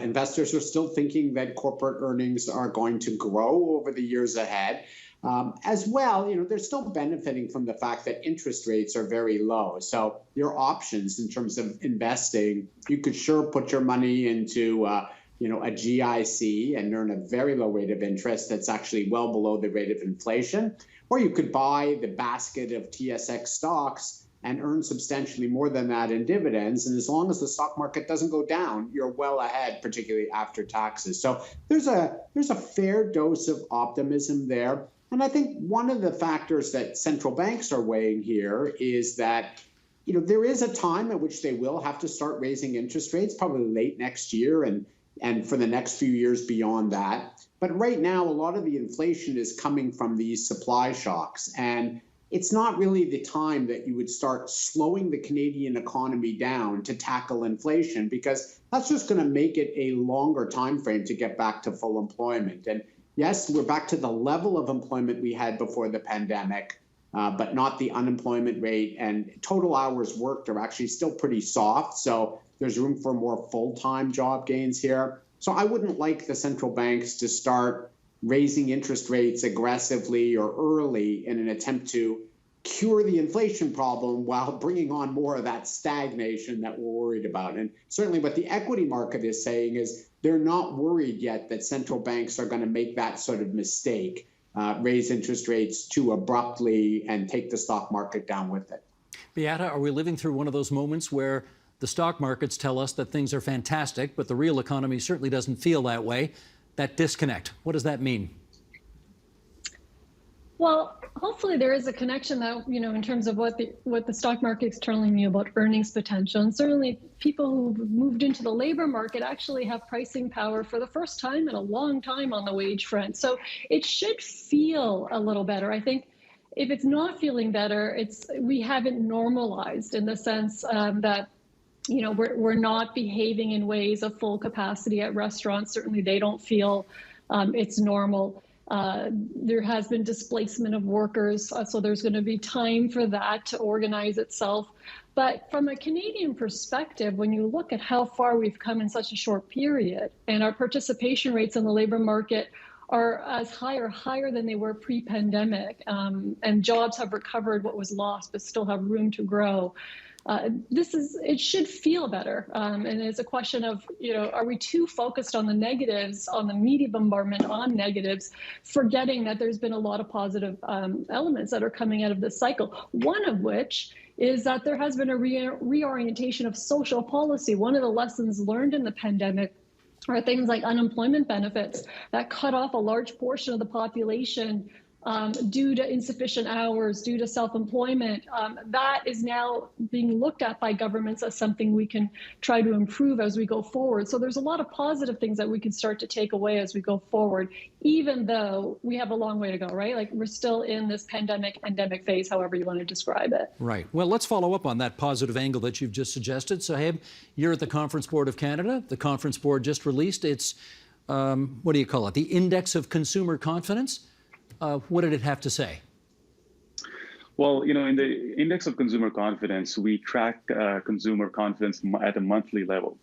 Investors are still thinking that corporate earnings are going to grow over the years ahead. As well, they're still benefiting from the fact that interest rates are very low. So your options in terms of investing, you could sure put your money into a GIC and earn a very low rate of interest that's actually well below the rate of inflation. Or you could buy the basket of TSX stocks and earn substantially more than that in dividends. And as long as the stock market doesn't go down, you're well ahead, particularly after taxes. So there's a fair dose of optimism there. And I think one of the factors that central banks are weighing here is that there is a time at which they will have to start raising interest rates, probably late next year and for the next few years beyond that. But right now, a lot of the inflation is coming from these supply shocks. And it's not really the time that you would start slowing the Canadian economy down to tackle inflation, because that's just going to make it a longer time frame to get back to full employment. And yes, we're back to the level of employment we had before the pandemic, but not the unemployment rate. And total hours worked are actually still pretty soft. So there's room for more full-time job gains here. So I wouldn't like the central banks to start raising interest rates aggressively or early in an attempt to cure the inflation problem while bringing on more of that stagnation that we're worried about. And certainly what the equity market is saying is they're not worried yet that central banks are going to make that sort of mistake, raise interest rates too abruptly and take the stock market down with it. Beata, are we living through one of those moments where the stock markets tell us that things are fantastic, but the real economy certainly doesn't feel that way? That disconnect, what does that mean? Well, hopefully there is a connection that, in terms of what the stock market is telling you about earnings potential. And certainly people who've moved into the labor market actually have pricing power for the first time in a long time on the wage front. So it should feel a little better. I think if it's not feeling better, we haven't normalized in the sense that we're not behaving in ways of full capacity at restaurants. Certainly they don't feel it's normal. There has been displacement of workers, so there's going to be time for that to organize itself. But from a Canadian perspective, when you look at how far we've come in such a short period, and our participation rates in the labor market are as high or higher than they were pre-pandemic, and jobs have recovered what was lost but still have room to grow. It should feel better. And it's a question of, are we too focused on the negatives, on the media bombardment on negatives, forgetting that there's been a lot of positive elements that are coming out of this cycle, one of which is that there has been a reorientation of social policy. One of the lessons learned in the pandemic are things like unemployment benefits that cut off a large portion of the population due to insufficient hours, due to self-employment. That is now being looked at by governments as something we can try to improve as we go forward. So there's a lot of positive things that we can start to take away as we go forward, even though we have a long way to go, right? Like we're still in this endemic phase, however you want to describe it. Right. Well, let's follow up on that positive angle that you've just suggested. Saheb, you're at the Conference Board of Canada. The Conference Board just released its, what do you call it, the Index of Consumer Confidence. What did it have to say? Well, in the Index of Consumer Confidence, we track consumer confidence at a monthly level.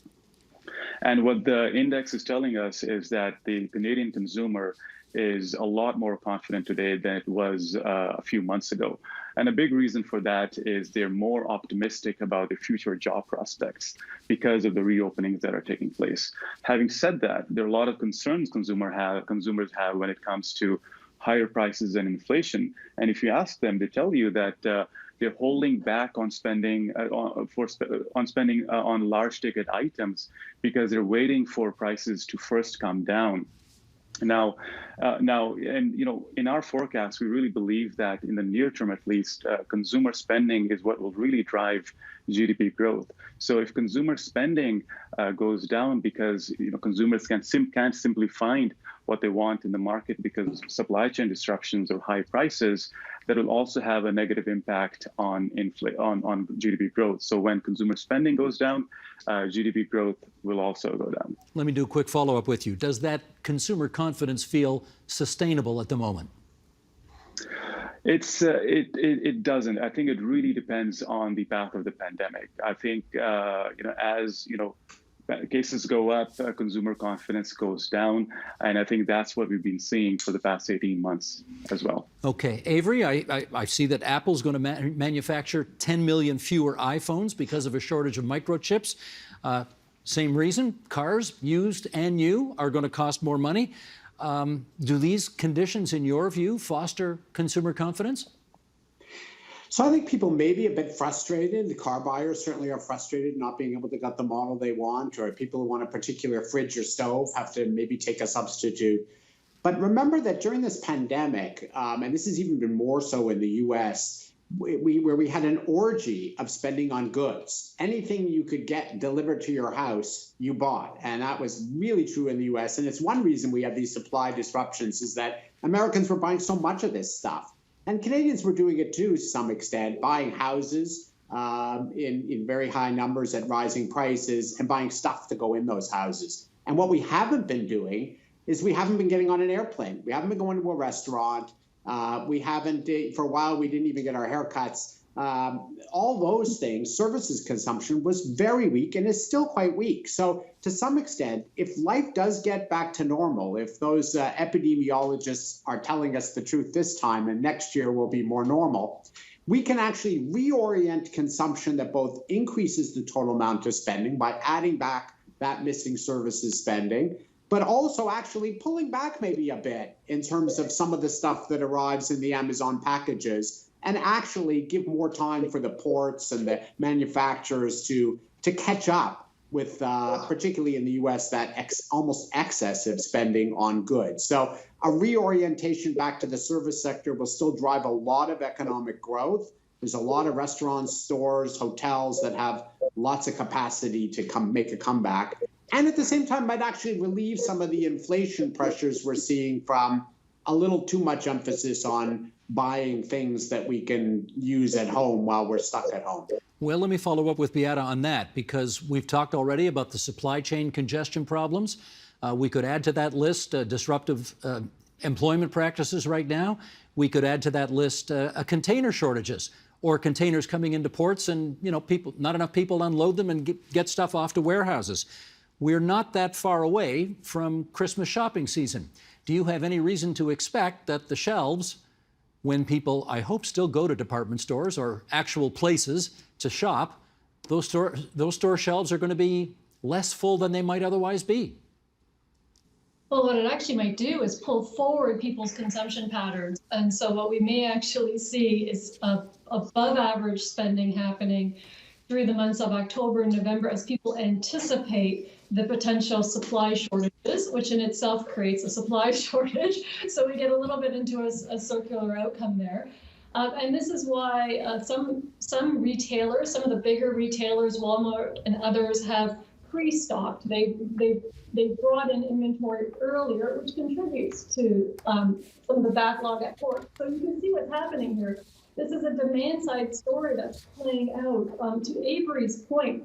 And what the index is telling us is that the Canadian consumer is a lot more confident today than it was a few months ago. And a big reason for that is they're more optimistic about the future job prospects because of the reopenings that are taking place. Having said that, there are a lot of concerns consumers have when it comes to higher prices and inflation. And if you ask them, they tell you that they're holding back on spending on large ticket items because they're waiting for prices to first come down Now, and in our forecast, we really believe that in the near term, at least, consumer spending is what will really drive GDP growth. So if consumer spending goes down because consumers can't simply find what they want in the market because of supply chain disruptions or high prices, that will also have a negative impact on GDP growth. So when consumer spending goes down, GDP growth will also go down. Let me do a quick follow-up with you. Does that consumer confidence feel sustainable at the moment? It doesn't. I think it really depends on the path of the pandemic. I think as cases go up, consumer confidence goes down, and I think that's what we've been seeing for the past 18 months as well. Okay, Avery, I see that Apple's going to manufacture 10 million fewer iPhones because of a shortage of microchips. Same reason, cars, used and new, are going to cost more money. Do these conditions, in your view, foster consumer confidence? So I think people may be a bit frustrated. The car buyers certainly are frustrated not being able to get the model they want, or people who want a particular fridge or stove have to maybe take a substitute. But remember that during this pandemic, and this has even been more so in the US, where we had an orgy of spending on goods. Anything you could get delivered to your house, you bought. And that was really true in the US. And it's one reason we have these supply disruptions is that Americans were buying so much of this stuff. And Canadians were doing it too, to some extent, buying houses in very high numbers at rising prices and buying stuff to go in those houses. And what we haven't been doing is we haven't been getting on an airplane. We haven't been going to a restaurant. We haven't, for a while, we didn't even get our haircuts. All those things, services consumption was very weak and is still quite weak. So to some extent, if life does get back to normal, if those epidemiologists are telling us the truth this time and next year will be more normal, we can actually reorient consumption that both increases the total amount of spending by adding back that missing services spending, but also actually pulling back maybe a bit in terms of some of the stuff that arrives in the Amazon packages, and actually give more time for the ports and the manufacturers to catch up with, particularly in the US, that almost excessive spending on goods. So a reorientation back to the service sector will still drive a lot of economic growth. There's a lot of restaurants, stores, hotels that have lots of capacity to make a comeback. And at the same time, might actually relieve some of the inflation pressures we're seeing from a little too much emphasis on buying things that we can use at home while we're stuck at home. Well, let me follow up with Beata on that, because we've talked already about the supply chain congestion problems. We could add to that list disruptive employment practices right now. We could add to that list container shortages, or containers coming into ports and not enough people unload them and get stuff off to warehouses. We're not that far away from Christmas shopping season. Do you have any reason to expect that the shelves, when people, I hope, still go to department stores or actual places to shop, those store shelves are going to be less full than they might otherwise be? Well, what it actually might do is pull forward people's consumption patterns. And so what we may actually see is above average spending happening through the months of October and November as people anticipate the potential supply shortages, which in itself creates a supply shortage. So we get a little bit into a circular outcome there. And this is why some retailers, some of the bigger retailers, Walmart and others, have pre-stocked. They brought in inventory earlier, which contributes to some of the backlog at port. So you can see what's happening here. This is a demand side story that's playing out. To Avery's point,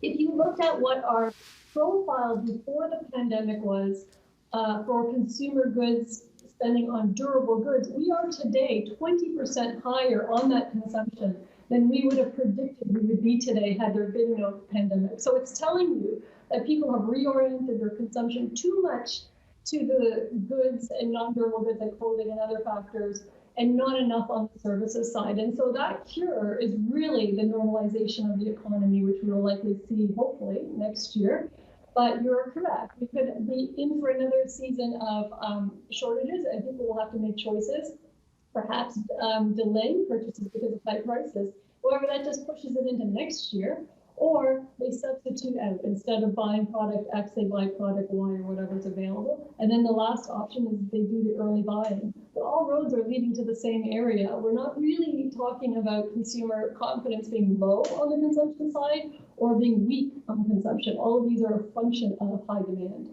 if you looked at what our profile before the pandemic was for consumer goods spending on durable goods, we are today 20% higher on that consumption than we would have predicted we would be today had there been no pandemic. So it's telling you that people have reoriented their consumption too much to the goods and non-durable goods like clothing and other factors, and not enough on the services side. And so that cure is really the normalization of the economy, which we will likely see hopefully next year. But you're correct. We could be in for another season of shortages, and people will have to make choices, perhaps delaying purchases because of high prices. However, that just pushes it into next year. Or they substitute out. Instead of buying product X, they buy product Y or whatever's available. And then the last option is they do the early buying. But all roads are leading to the same area. We're not really talking about consumer confidence being low on the consumption side or being weak on consumption. All of these are a function of high demand.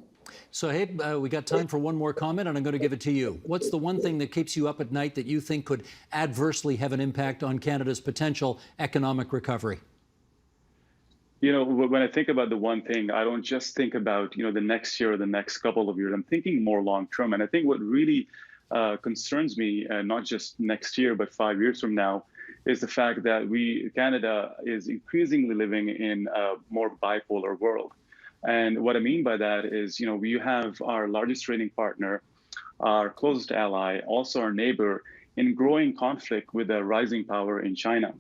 So, hey, we got time for one more comment, and I'm going to give it to you. What's the one thing that keeps you up at night that you think could adversely have an impact on Canada's potential economic recovery? You know, when I think about the one thing, I don't just think about, the next year or the next couple of years. I'm thinking more long term. And I think what really concerns me, not just next year, but 5 years from now, is the fact that Canada is increasingly living in a more bipolar world. And what I mean by that is, we have our largest trading partner, our closest ally, also our neighbor, in growing conflict with a rising power in China.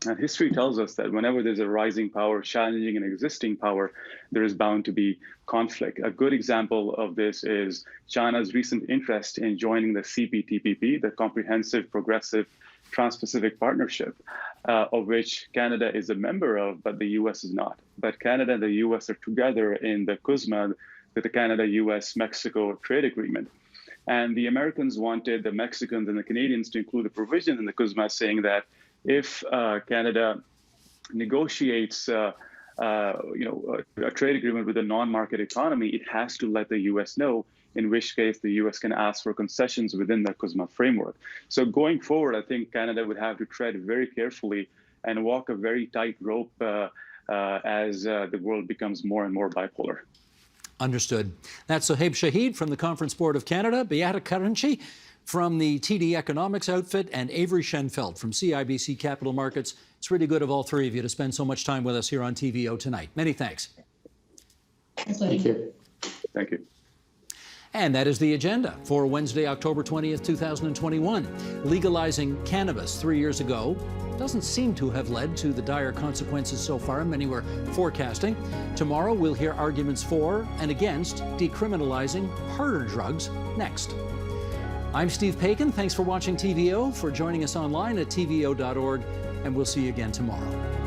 And history tells us that whenever there's a rising power challenging an existing power, there is bound to be conflict. A good example of this is China's recent interest in joining the CPTPP, the Comprehensive Progressive Trans-Pacific Partnership, of which Canada is a member of, but the U.S. is not. But Canada and the U.S. are together in the CUSMA, the Canada-U.S.-Mexico Trade Agreement. And the Americans wanted the Mexicans and the Canadians to include a provision in the CUSMA saying that if Canada negotiates a trade agreement with a non-market economy, it has to let the U.S. know, in which case the U.S. can ask for concessions within the CUSMA framework. So going forward, I think Canada would have to tread very carefully and walk a very tight rope as the world becomes more and more bipolar. Understood. That's Sohaib Shahid from the Conference Board of Canada, Beata Karanchi from the TD Economics outfit, and Avery Schenfeld from CIBC Capital Markets. It's really good of all three of you to spend so much time with us here on TVO tonight. Many thanks. Thank you. Thank you. And that is the agenda for Wednesday, October 20th, 2021. Legalizing cannabis 3 years ago doesn't seem to have led to the dire consequences so far many were forecasting. Tomorrow we'll hear arguments for and against decriminalizing harder drugs next. I'm Steve Paikin. Thanks for watching TVO, for joining us online at tvo.org, and we'll see you again tomorrow.